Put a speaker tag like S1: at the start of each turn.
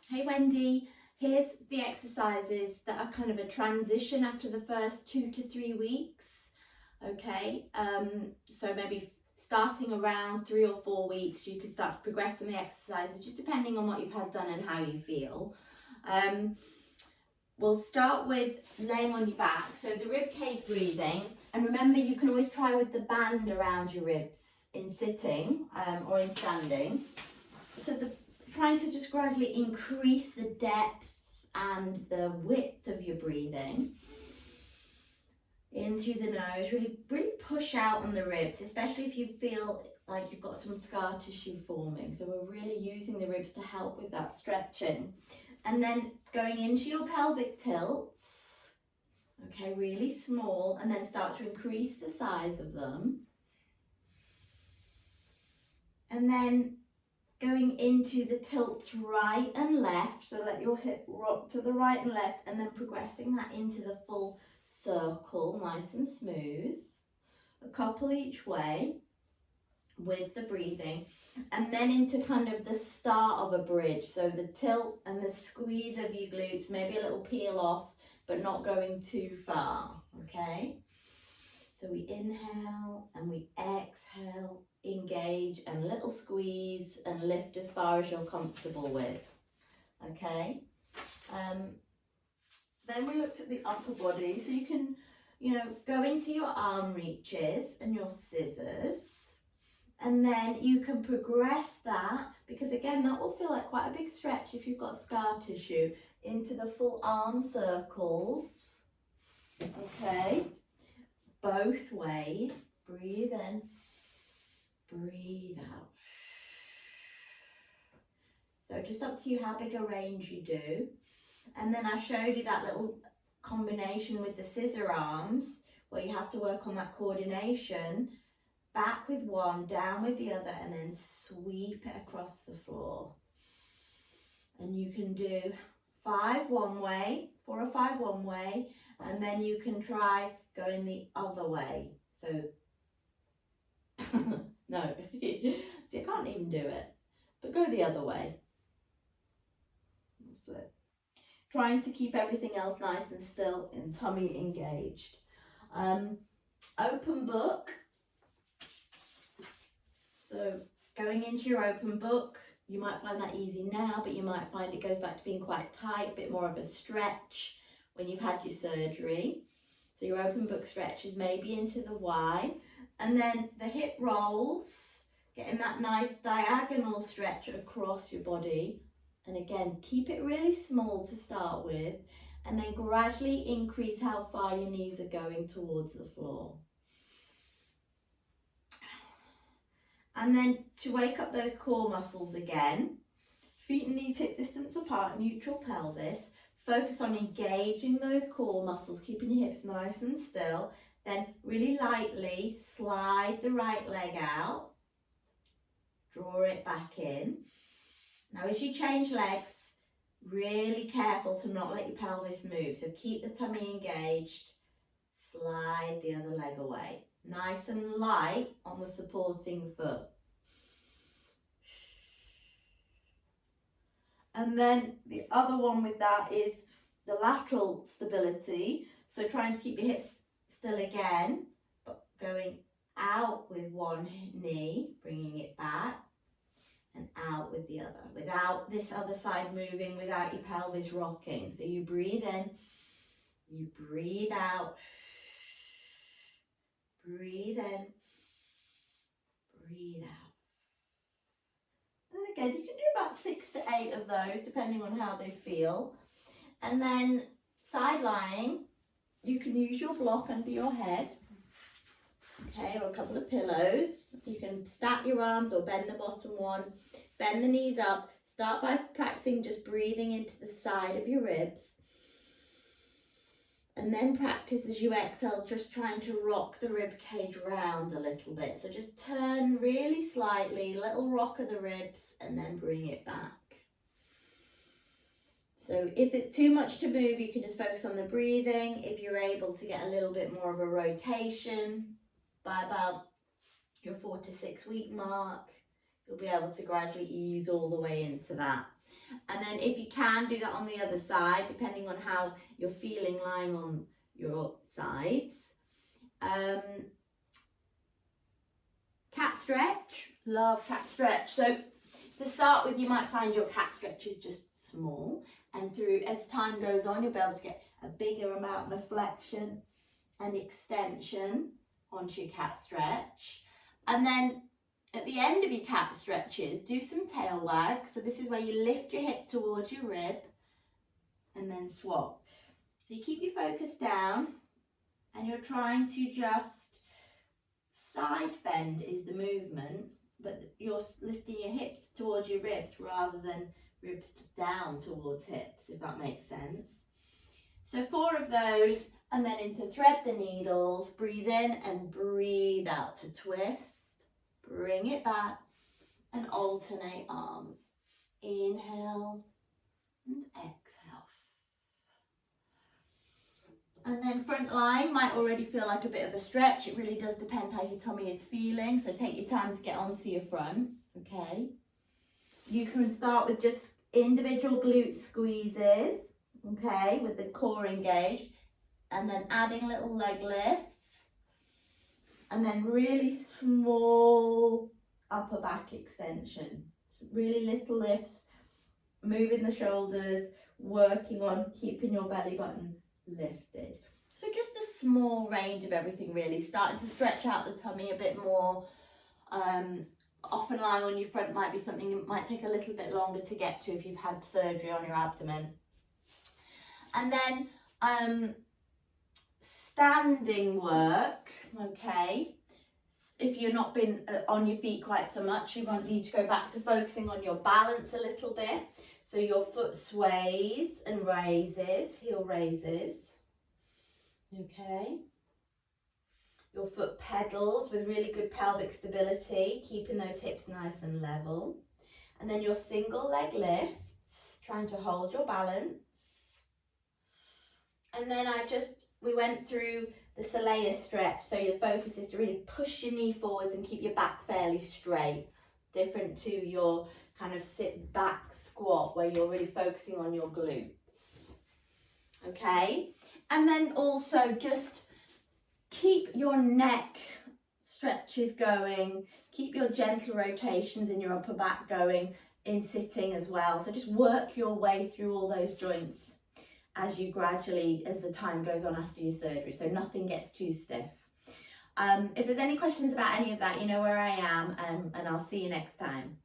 S1: Hey Wendy, here's the exercises that are kind of a transition after the first 2 to 3 weeks. Okay, so maybe starting around 3 or 4 weeks, you could start to progress in the exercises, just depending on what you've had done and how you feel. We'll start with laying on your back, so the rib cage breathing, and remember you can always try with the band around your ribs in sitting or in standing. So trying to just gradually increase the depth and the width of your breathing in through the nose. Really push out on the ribs, especially if you feel like you've got some scar tissue forming. So we're really using the ribs to help with that stretching. And then going into your pelvic tilts, okay, really small, and then start to increase the size of them. And then going into the tilts right and left, so let your hip rock to the right and left, and then progressing that into the full circle, nice and smooth. A couple each way with the breathing, and then into kind of the start of a bridge, so the tilt and the squeeze of your glutes, maybe a little peel off, but not going too far, okay? So we inhale and we exhale, engage, and little squeeze and lift as far as you're comfortable with, okay? Then we looked at the upper body, so you can, go into your arm reaches and your scissors, and then you can progress that, because again, that will feel like quite a big stretch if you've got scar tissue, into the full arm circles, okay? Both ways. Breathe in, breathe out. So just up to you how big a range you do. And then I showed you that little combination with the scissor arms, where you have to work on that coordination. Back with one, down with the other, and then sweep it across the floor. And you can do 5 one way, 4 or 5 one way, and then you can try going the other way. So, no, see, I can't even do it, but go the other way. That's it. Trying to keep everything else nice and still and tummy engaged. Open book. So going into your open book, you might find that easy now, but you might find it goes back to being quite tight, a bit more of a stretch when you've had your surgery. So your open book stretch is maybe into the Y, and then the hip rolls, getting that nice diagonal stretch across your body. And again, keep it really small to start with, and then gradually increase how far your knees are going towards the floor. And then to wake up those core muscles again, feet and knees hip distance apart, neutral pelvis. Focus on engaging those core muscles, keeping your hips nice and still. Then really lightly slide the right leg out. Draw it back in. Now as you change legs, really careful to not let your pelvis move. So keep the tummy engaged. Slide the other leg away. Nice and light on the supporting foot. And then the other one with that is the lateral stability. So trying to keep your hips still again, but going out with one knee, bringing it back, and out with the other, without this other side moving, without your pelvis rocking. So you breathe in, you breathe out, breathe in, breathe out. And again, you can do about 6 to 8 of those, depending on how they feel. And then side lying, you can use your block under your head, okay, or a couple of pillows. You can stack your arms or bend the bottom one, bend the knees up. Start by practicing just breathing into the side of your ribs. And then practice as you exhale, just trying to rock the rib cage round a little bit. So just turn really slightly, little rock of the ribs, and then bring it back. So if it's too much to move, you can just focus on the breathing. If you're able to get a little bit more of a rotation, by about your 4 to 6 week mark, you'll be able to gradually ease all the way into that. And then if you can, do that on the other side, depending on how you're feeling lying on your sides. Cat stretch, love cat stretch. So to start with, you might find your cat stretch is just small, and through as time goes on, you'll be able to get a bigger amount of flexion and extension onto your cat stretch. And then at the end of your cat stretches, do some tail wags. So this is where you lift your hip towards your rib and then swap. So you keep your focus down and you're trying to just side bend is the movement, but you're lifting your hips towards your ribs rather than ribs down towards hips, if that makes sense. So 4 of those, and then into thread the needles, breathe in and breathe out to twist, bring it back and alternate arms. Inhale and exhale. And then front line might already feel like a bit of a stretch. It really does depend how your tummy is feeling. So take your time to get onto your front, okay? You can start with just individual glute squeezes, okay, with the core engaged. And then adding little leg lifts. And then really small upper back extension. Really little lifts, moving the shoulders, working on keeping your belly button lifted. So just a small range of everything really, starting to stretch out the tummy a bit more. Often lying on your front might be something that might take a little bit longer to get to if you've had surgery on your abdomen. And then standing work, okay. If you're not been on your feet quite so much, you might need to go back to focusing on your balance a little bit. So your foot sways and raises, heel raises, okay. Your foot pedals with really good pelvic stability, keeping those hips nice and level. And then your single leg lifts, trying to hold your balance. And then we went through the soleus stretch, so your focus is to really push your knee forwards and keep your back fairly straight, different to your kind of sit back squat where you're really focusing on your glutes, okay? And then also just keep your neck stretches going, keep your gentle rotations in your upper back going in sitting as well. So just work your way through all those joints as you gradually, as the time goes on after your surgery, so nothing gets too stiff. If there's any questions about any of that, you know where I am, and I'll see you next time.